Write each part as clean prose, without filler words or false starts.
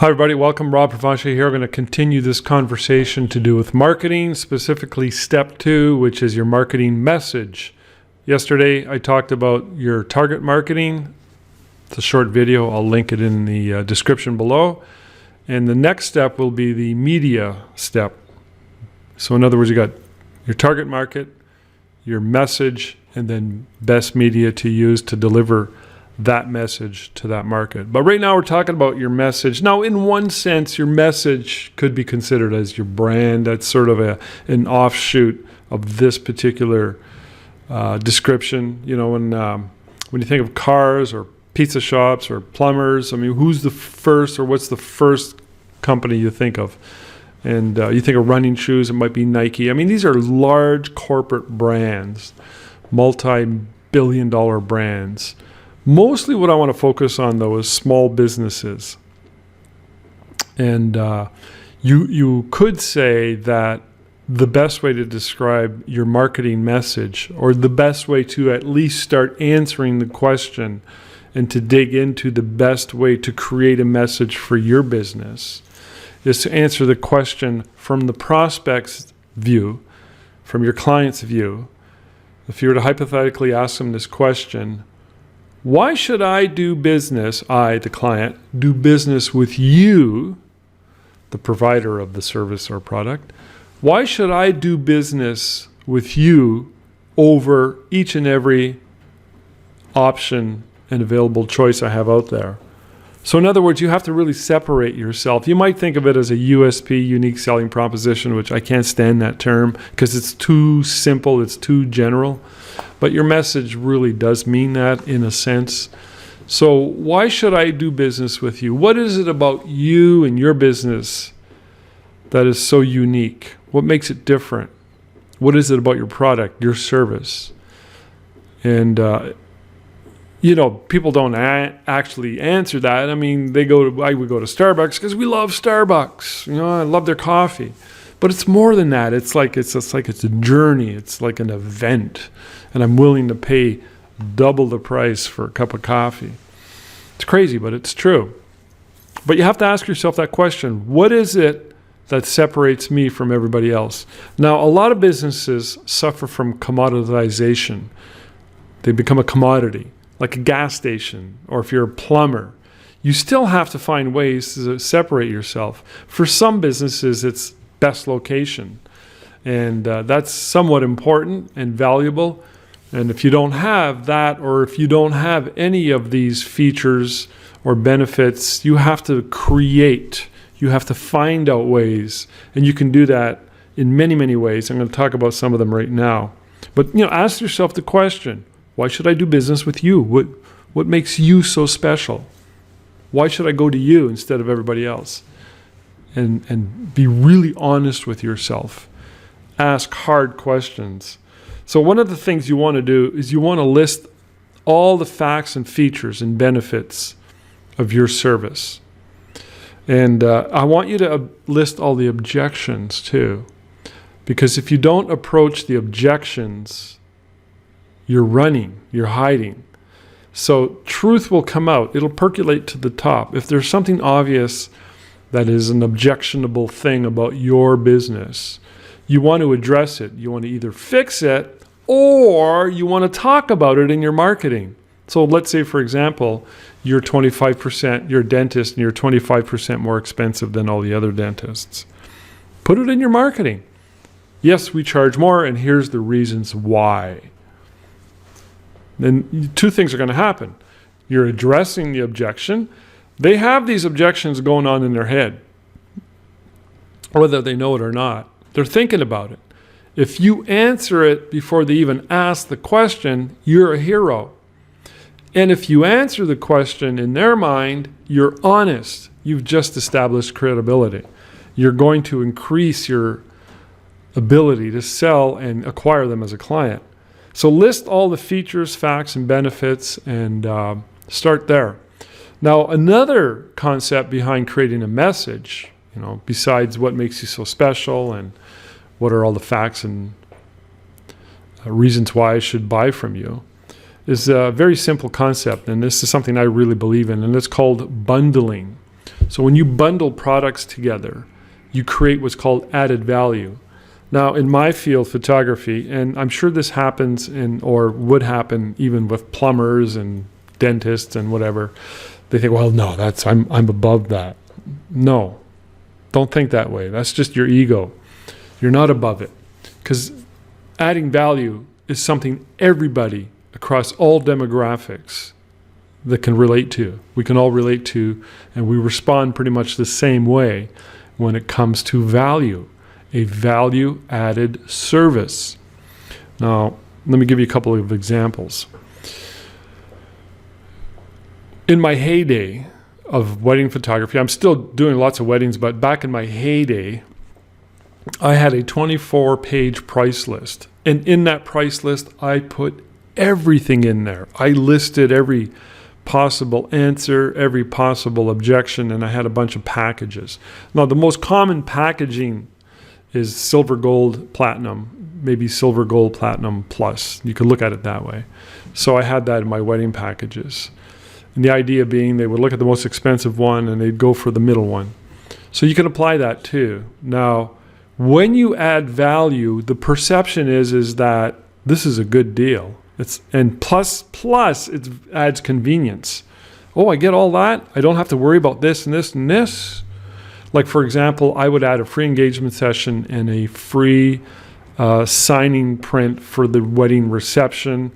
Hi everybody, welcome. Rob Provencher here. I'm going to continue this conversation to do with marketing, specifically step 2, which is your marketing message. Yesterday I talked about your target marketing. It's a short video. I'll link it in the description below. And the next step will be the media step. So in other words, you got your target market, your message, and then best media to use to deliver that message to that market. But right now we're talking about your message. Now, in one sense, your message could be considered as your brand. That's sort of an offshoot of this particular description. You know, when you think of cars or pizza shops or plumbers, I mean, who's the first, or what's the first company you think of? And you think of running shoes, it might be Nike. I mean, these are large corporate brands, multi-billion-dollar brands. Mostly what I want to focus on, though, is small businesses. And you could say that the best way to describe your marketing message, or the best way to at least start answering the question and to dig into the best way to create a message for your business, is to answer the question from the prospect's view, from your client's view. If you were to hypothetically ask them this question, why should I do business, I, the client, do business with you, the provider of the service or product? Why should I do business with you over each and every option and available choice I have out there? So in other words, you have to really separate yourself. You might think of it as a USP, unique selling proposition, which I can't stand that term because it's too simple, it's too general. But your message really does mean that in a sense. So why should I do business with you? What is it about you and your business that is so unique? What makes it different? What is it about your product, your service? And you know, people don't actually answer that. I mean, I would go to Starbucks because we love Starbucks. You know, I love their coffee. But it's more than that. It's like it's a journey. It's like an event. And I'm willing to pay double the price for a cup of coffee. It's crazy, but it's true. But you have to ask yourself that question. What is it that separates me from everybody else? Now, a lot of businesses suffer from commoditization. They become a commodity, like a gas station, or if you're a plumber. You still have to find ways to separate yourself. For some businesses, it's best location. And that's somewhat important and valuable. And if you don't have that, or if you don't have any of these features or benefits, you have to create. You have to find out ways. And you can do that in many, many ways. I'm going to talk about some of them right now. But ask yourself the question, why should I do business with you? What makes you so special? Why should I go to you instead of everybody else? And be really honest with yourself. Ask hard questions. So one of the things you want to do is you want to list all the facts and features and benefits of your service. And I want you to list all the objections too. Because if you don't approach the objections, you're running, you're hiding. So truth will come out. It'll percolate to the top. If there's something obvious that is an objectionable thing about your business, you want to address it. You want to either fix it or you want to talk about it in your marketing. So let's say, for example, you're a dentist and you're 25% more expensive than all the other dentists. Put it in your marketing. Yes, we charge more, and here's the reasons why. Then two things are going to happen. You're addressing the objection. They have these objections going on in their head, whether they know it or not. They're thinking about it. If you answer it before they even ask the question, you're a hero. And if you answer the question in their mind, you're honest. You've just established credibility. You're going to increase your ability to sell and acquire them as a client. So list all the features, facts, and benefits, and start there. Now, another concept behind creating a message, besides what makes you so special and what are all the facts and reasons why I should buy from you, is a very simple concept. And this is something I really believe in, and it's called bundling. So when you bundle products together, you create what's called added value. Now, in my field, photography, and I'm sure this happens or would happen even with plumbers and dentists and whatever, they think, well, no, I'm above that. No, don't think that way. That's just your ego. You're not above it, because adding value is something everybody across all demographics that can relate to. We can all relate to, and we respond pretty much the same way when it comes to value, a value-added service. Now, let me give you a couple of examples. In my heyday of wedding photography, I'm still doing lots of weddings, but back in my heyday, I had a 24-page price list. And in that price list, I put everything in there. I listed every possible answer, every possible objection, and I had a bunch of packages. Now, the most common packaging is silver, gold, platinum, maybe silver, gold, platinum plus. You could look at it that way. So I had that in my wedding packages. And the idea being they would look at the most expensive one and they'd go for the middle one. So you can apply that too. Now, when you add value, the perception is that this is a good deal. Plus it adds convenience. Oh, I get all that? I don't have to worry about this and this and this. Like, for example, I would add a free engagement session and a free signing print for the wedding reception.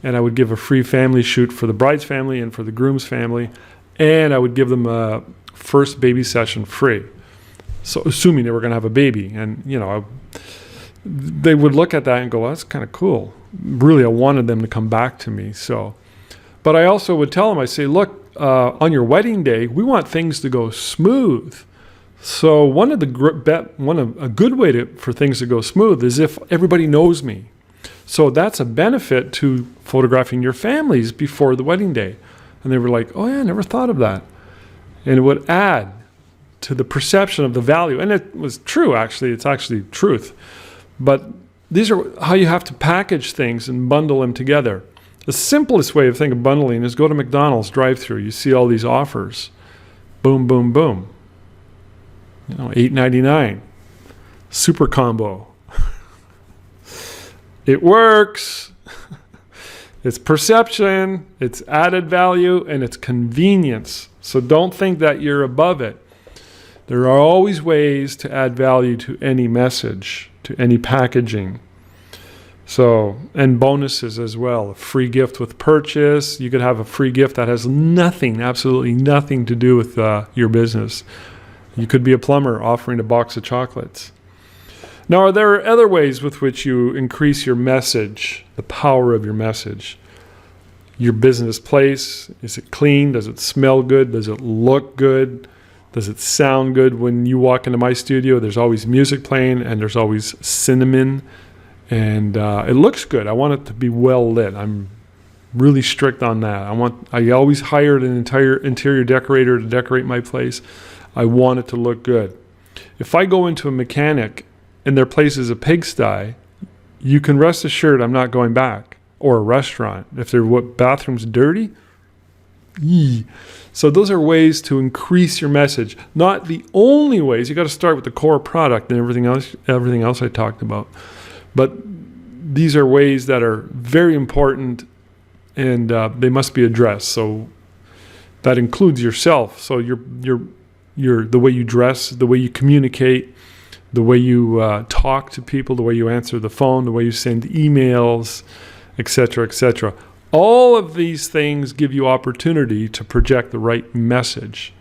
And I would give a free family shoot for the bride's family and for the groom's family. And I would give them a first baby session free. So assuming they were going to have a baby. And, they would look at that and go, well, that's kind of cool. Really, I wanted them to come back to me. But I also would tell them, I say, look, on your wedding day, we want things to go smooth. So a good way for things to go smooth is if everybody knows me. So that's a benefit to photographing your families before the wedding day. And they were like, oh yeah, I never thought of that. And it would add to the perception of the value. And it was true, actually. It's actually truth. But these are how you have to package things and bundle them together. The simplest way of thinking of bundling is go to McDonald's drive-thru. You see all these offers. Boom, boom, boom. $8.99. Super combo. It works. It's perception, it's added value, and it's convenience. So don't think that you're above it. There are always ways to add value to any message, to any packaging. So, and bonuses as well. A free gift with purchase. You could have a free gift that has nothing, absolutely nothing to do with your business. You could be a plumber offering a box of chocolates. Now, are there other ways with which you increase your message, the power of your message? Your business place, is it clean? Does it smell good? Does it look good? Does it sound good? When you walk into my studio, there's always music playing and there's always cinnamon. And it looks good. I want it to be well lit. I'm really strict on that. I always hired an entire interior decorator to decorate my place. I want it to look good. If I go into a mechanic and their place is a pigsty, you can rest assured I'm not going back. Or a restaurant. If their bathroom's dirty, yee. So those are ways to increase your message. Not the only ways. You got to start with the core product and everything else I talked about. But these are ways that are very important, and they must be addressed. So that includes yourself. So your the way you dress, the way you communicate, the way you talk to people, the way you answer the phone, the way you send emails, etc., etc. All of these things give you opportunity to project the right message.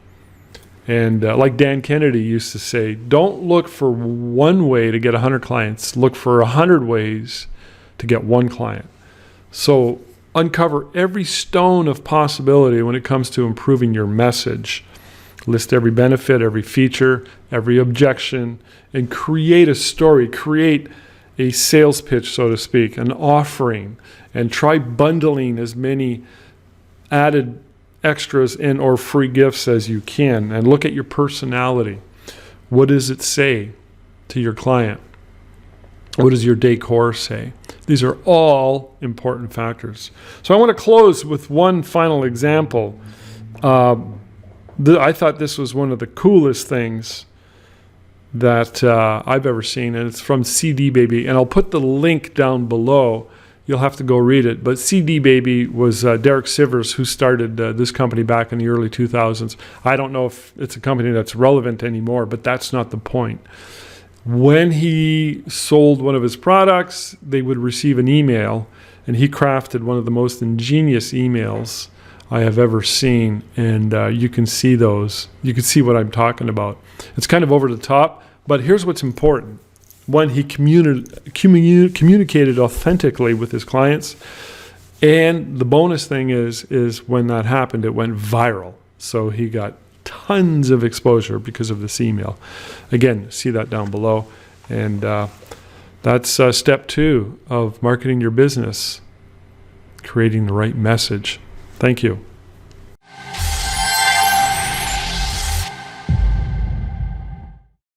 And like Dan Kennedy used to say, don't look for one way to get 100 clients. Look for 100 ways to get one client. So uncover every stone of possibility when it comes to improving your message. List every benefit, every feature, every objection, and create a story. Create a sales pitch, so to speak, an offering, and try bundling as many added extras and or free gifts as you can, and look at your personality. What does it say to your client? What does your decor say? These are all important factors. So I want to close with one final example. I thought this was one of the coolest things that I've ever seen, and it's from CD Baby, and I'll put the link down below. You'll have to go read it. But CD Baby was Derek Sivers, who started this company back in the early 2000s. I don't know if it's a company that's relevant anymore, but that's not the point. When he sold one of his products, they would receive an email, and he crafted one of the most ingenious emails I have ever seen, and you can see those. You can see what I'm talking about. It's kind of over the top, but here's what's important. One, he communicated authentically with his clients, and the bonus thing is when that happened, it went viral. So he got tons of exposure because of this email. Again, see that down below, and that's step 2 of marketing your business, creating the right message. Thank you.